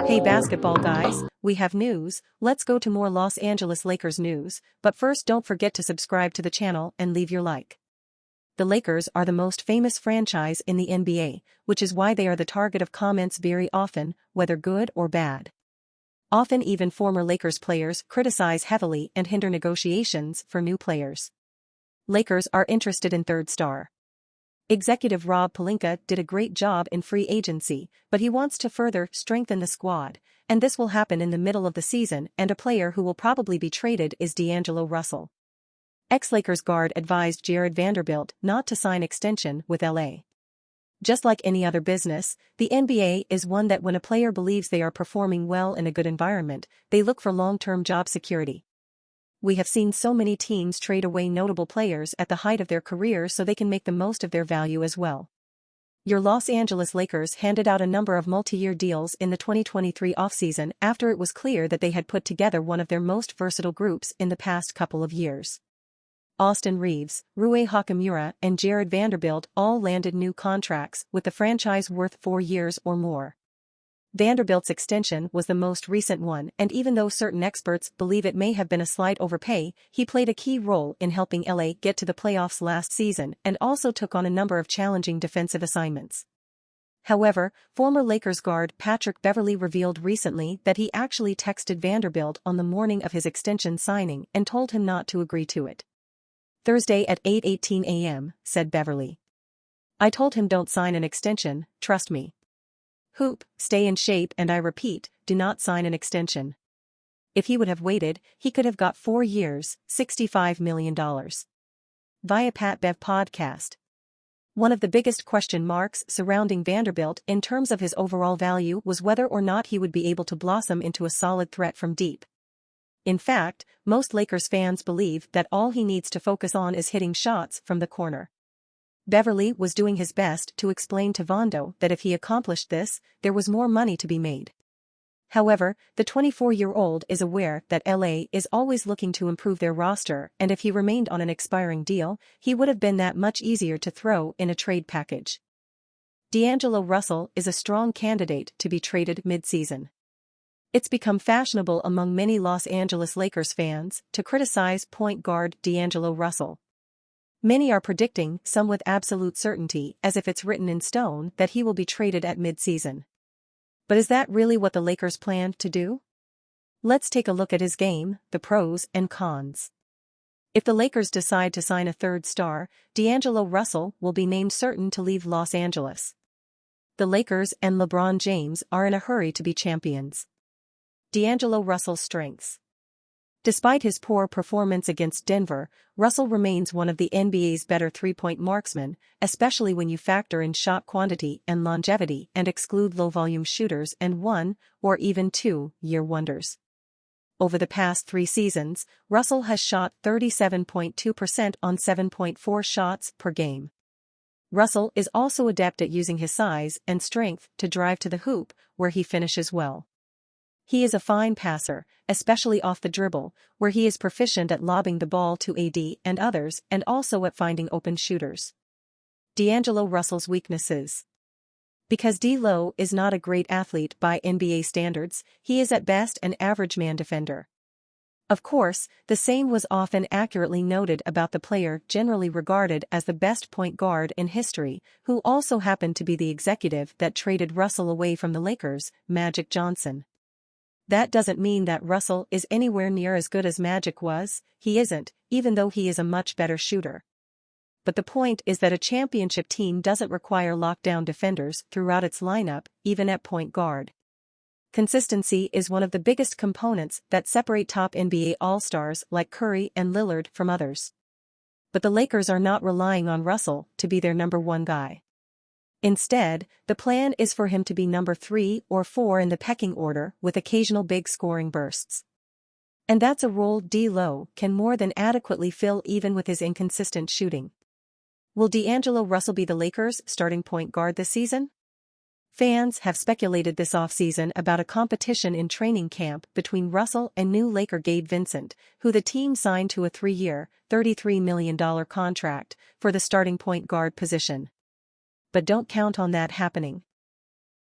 Hey basketball guys, we have news. Let's go to more Los Angeles Lakers news, but first don't forget to subscribe to the channel and leave your like. The Lakers are the most famous franchise in the NBA, which is why they are the target of comments very often, whether good or bad. Often even former Lakers players criticize heavily and hinder negotiations for new players. Lakers are interested in third star. Executive Rob Pelinka did a great job in free agency, but he wants to further strengthen the squad, and this will happen in the middle of the season, and a player who will probably be traded is D'Angelo Russell. Ex-Lakers guard advised Jared Vanderbilt not to sign extension with LA. Just like any other business, the NBA is one that when a player believes they are performing well in a good environment, they look for long-term job security. We have seen so many teams trade away notable players at the height of their careers so they can make the most of their value as well. Your Los Angeles Lakers handed out a number of multi-year deals in the 2023 offseason after it was clear that they had put together one of their most versatile groups in the past couple of years. Austin Reeves, Rui Hachimura, and Jared Vanderbilt all landed new contracts with the franchise worth 4 years or more. Vanderbilt's extension was the most recent one, and even though certain experts believe it may have been a slight overpay, he played a key role in helping LA get to the playoffs last season and also took on a number of challenging defensive assignments. However, former Lakers guard Patrick Beverley revealed recently that he actually texted Vanderbilt on the morning of his extension signing and told him not to agree to it. Thursday at 8:18 a.m., said Beverley. I told him don't sign an extension, trust me. Hoop, stay in shape, and I repeat, do not sign an extension. If he would have waited, he could have got 4 years, $65 million. Via Pat Bev Podcast. One of the biggest question marks surrounding Vanderbilt in terms of his overall value was whether or not he would be able to blossom into a solid threat from deep. In fact, most Lakers fans believe that all he needs to focus on is hitting shots from the corner. Beverley was doing his best to explain to Vondo that if he accomplished this, there was more money to be made. However, the 24-year-old is aware that LA is always looking to improve their roster, and if he remained on an expiring deal, he would have been that much easier to throw in a trade package. D'Angelo Russell is a strong candidate to be traded mid-season. It's become fashionable among many Los Angeles Lakers fans to criticize point guard D'Angelo Russell. Many are predicting, some with absolute certainty, as if it's written in stone, that he will be traded at mid-season. But is that really what the Lakers planned to do? Let's take a look at his game, the pros and cons. If the Lakers decide to sign a third star, D'Angelo Russell will be named certain to leave Los Angeles. The Lakers and LeBron James are in a hurry to be champions. D'Angelo Russell's strengths. Despite his poor performance against Denver, Russell remains one of the NBA's better three-point marksmen, especially when you factor in shot quantity and longevity and exclude low-volume shooters and 1- or even 2-year wonders. Over the past 3 seasons, Russell has shot 37.2% on 7.4 shots per game. Russell is also adept at using his size and strength to drive to the hoop, where he finishes well. He is a fine passer, especially off the dribble, where he is proficient at lobbing the ball to AD and others and also at finding open shooters. D'Angelo Russell's weaknesses. Because D'Lo is not a great athlete by NBA standards, he is at best an average man defender. Of course, the same was often accurately noted about the player generally regarded as the best point guard in history, who also happened to be the executive that traded Russell away from the Lakers, Magic Johnson. That doesn't mean that Russell is anywhere near as good as Magic was, he isn't, even though he is a much better shooter. But the point is that a championship team doesn't require lockdown defenders throughout its lineup, even at point guard. Consistency is one of the biggest components that separate top NBA All-Stars like Curry and Lillard from others. But the Lakers are not relying on Russell to be their number 1 guy. Instead, the plan is for him to be number 3 or 4 in the pecking order with occasional big scoring bursts. And that's a role D'Lo can more than adequately fill even with his inconsistent shooting. Will D'Angelo Russell be the Lakers' starting point guard this season? Fans have speculated this offseason about a competition in training camp between Russell and new Laker Gabe Vincent, who the team signed to a 3-year, $33 million contract for the starting point guard position. but don't count on that happening.